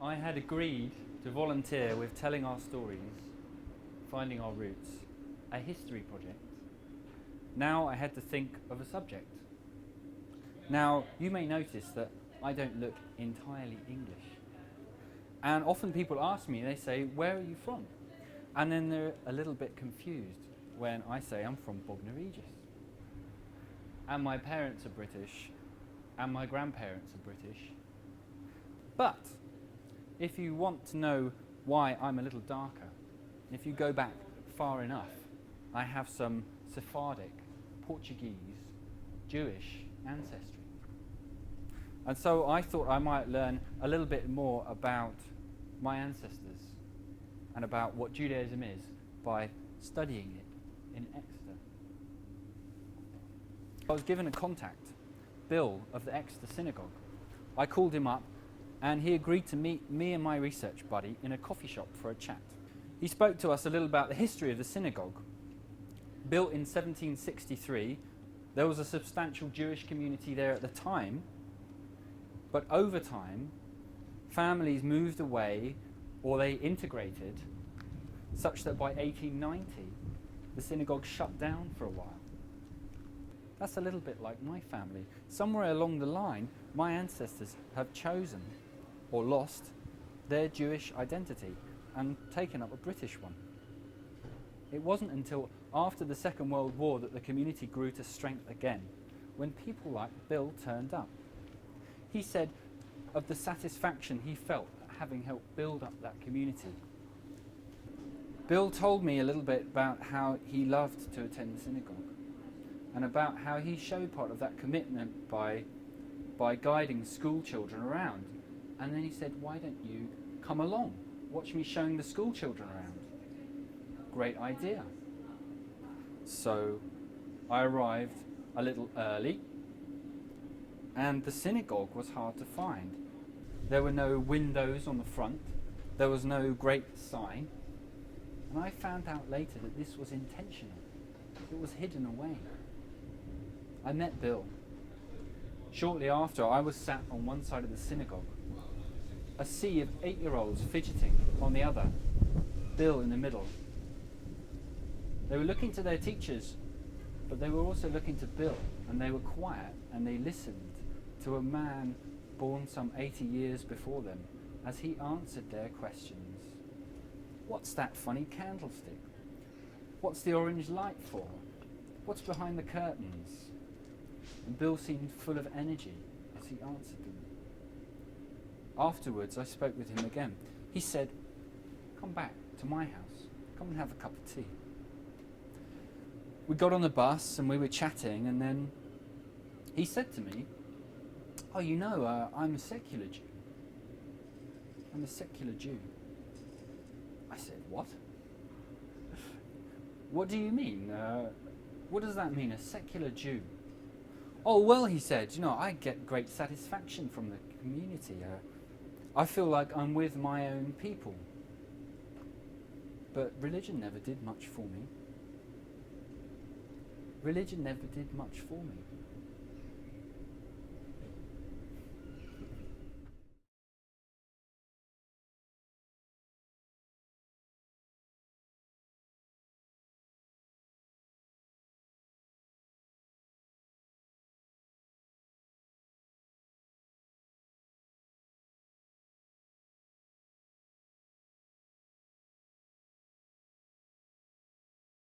I had agreed to volunteer with telling our stories, finding our roots, a history project. Now I had to think of a subject. Now, you may notice that I don't look entirely English. And often people ask me, they say, where are you from? And then they're a little bit confused when I say I'm from Bognor Regis. And my parents are British, and my grandparents are British. But if you want to know why I'm a little darker, if you go back far enough, I have some Sephardic, Portuguese, Jewish ancestry. And so I thought I might learn a little bit more about my ancestors and about what Judaism is by studying it in Exeter. I was given a contact, Bill of the Exeter Synagogue. I called him up and he agreed to meet me and my research buddy in a coffee shop for a chat. He spoke to us a little about the history of the synagogue. Built in 1763, there was a substantial Jewish community there at the time, but over time, families moved away or they integrated such that by 1890, the synagogue shut down for a while. That's a little bit like my family. Somewhere along the line, my ancestors have chosen or lost their Jewish identity and taken up a British one. It wasn't until after the Second World War that the community grew to strength again, when people like Bill turned up. He said of the satisfaction he felt at having helped build up that community. Bill told me a little bit about how he loved to attend the synagogue and about how he showed part of that commitment by guiding school children around. And then he said, why don't you come along? Watch me showing the school children around. Great idea. So I arrived a little early, and the synagogue was hard to find. There were no windows on the front, there was no great sign, and I found out later that this was intentional. It was hidden away. I met Bill. Shortly after, I was sat on one side of the synagogue, a sea of 8-year-olds fidgeting on the other, Bill in the middle. They were looking to their teachers, but they were also looking to Bill, and they were quiet and they listened to a man born some 80 years before them as he answered their questions. What's that funny candlestick? What's the orange light for? What's behind the curtains? And Bill seemed full of energy as he answered them. Afterwards, I spoke with him again. He said, come back to my house. Come and have a cup of tea. We got on the bus and we were chatting, and then he said to me, oh, you know, I'm a secular Jew. I'm a secular Jew. I said, what? What do you mean? What does that mean, a secular Jew? Oh, well, he said, you know, I get great satisfaction from the community. I feel like I'm with my own people. But religion never did much for me. Religion never did much for me.